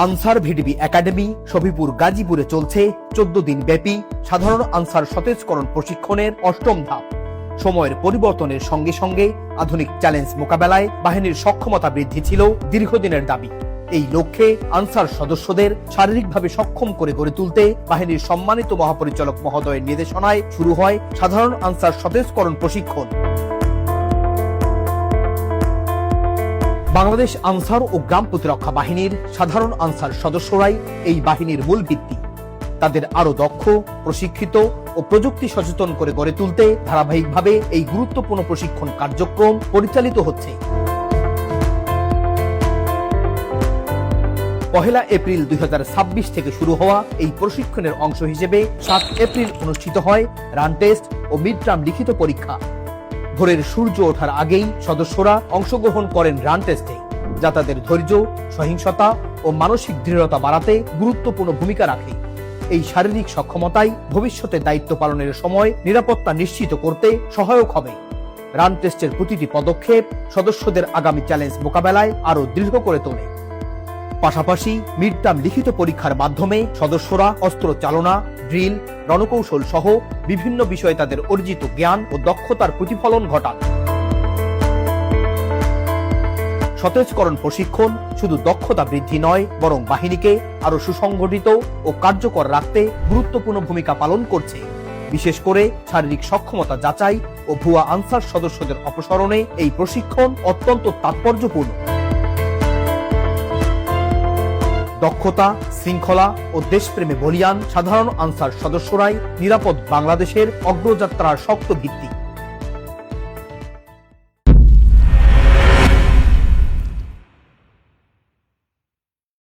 Answer VDP academy Safipur গাজীপুরে চলছে 14 দিন ব্যাপী সাধারণ আনসার সতেজকরণ প্রশিক্ষণের 8ম ধাপ। সময়ের পরিবর্তনের সঙ্গে সঙ্গে আধুনিক চ্যালেঞ্জ মোকাবেলায় বাহিনীর সক্ষমতা বৃদ্ধি ছিল দীর্ঘদিনের দাবি। এই লক্ষ্যে আনসার সদস্যদের শারীরিকভাবে সক্ষম করে গড়ে তুলতে বাহিনীর সম্মানিত মহাপরিচালক মহোদয়ের নির্দেশনায় শুরু হয় সাধারণ আনসার সতেজকরণ প্রশিক্ষণ। বাংলাদেশ আনসার ও গ্রাম প্রতিরক্ষা বাহিনীর সাধারণ আনসার সদস্যরাই এই বাহিনীর মূল ভিত্তি। তাদের আরো দক্ষ, প্রশিক্ষিত ও প্রযুক্তি সচেতন করে গড়ে তুলতে ধারাবাহিকভাবে এই গুরুত্বপূর্ণ প্রশিক্ষণ কার্যক্রম পরিচালিত হচ্ছে। 1 এপ্রিল 2026 থেকে শুরু হওয়া এই প্রশিক্ষণের অংশ হিসেবে 7 এপ্রিল অনুষ্ঠিত হয় রান টেস্ট ও মিড টার্ম লিখিত পরীক্ষা। ভোরের সূর্য ওঠার আগেই সদস্যরা অংশগ্রহণ করেন রান টেস্টে, যা তাদের ধৈর্য, সহিংসতা ও মানসিক দৃঢ়তা বাড়াতে গুরুত্বপূর্ণ ভূমিকা রাখে। এই শারীরিক সক্ষমতাই ভবিষ্যতে দায়িত্ব পালনের সময় নিরাপত্তা নিশ্চিত করতে সহায়ক হবে। রান টেস্টের প্রতিটি পদক্ষেপ সদস্যদের আগামী চ্যালেঞ্জ মোকাবেলায় আরো দৃঢ় করে তোলে। পাশাপাশি মিড টার্ম লিখিত পরীক্ষার মাধ্যমে সদস্যরা অস্ত্র চালনা, ড্রিল, রণকৌশল সহ বিভিন্ন বিষয়ে তাদের অর্জিত জ্ঞান ও দক্ষতার প্রতিফলন ঘটান। সতেজকরণ প্রশিক্ষণ শুধু দক্ষতা বৃদ্ধি নয়, বরং বাহিনীকে আরো সুসংগঠিত ও কার্যকর রাখতে গুরুত্বপূর্ণ ভূমিকা পালন করছে। বিশেষ করে শারীরিক সক্ষমতা যাচাই ও ভুয়া আনসার সদস্যদের অপসারণে এই প্রশিক্ষণ অত্যন্ত তাৎপর্যপূর্ণ। দক্ষতা, শৃঙ্খলা ও দেশপ্রেমে বলীয়ান সাধারণ আনসার সদস্যরাই নিরাপদ বাংলাদেশের অগ্রযাত্রার শক্ত ভিত্তি।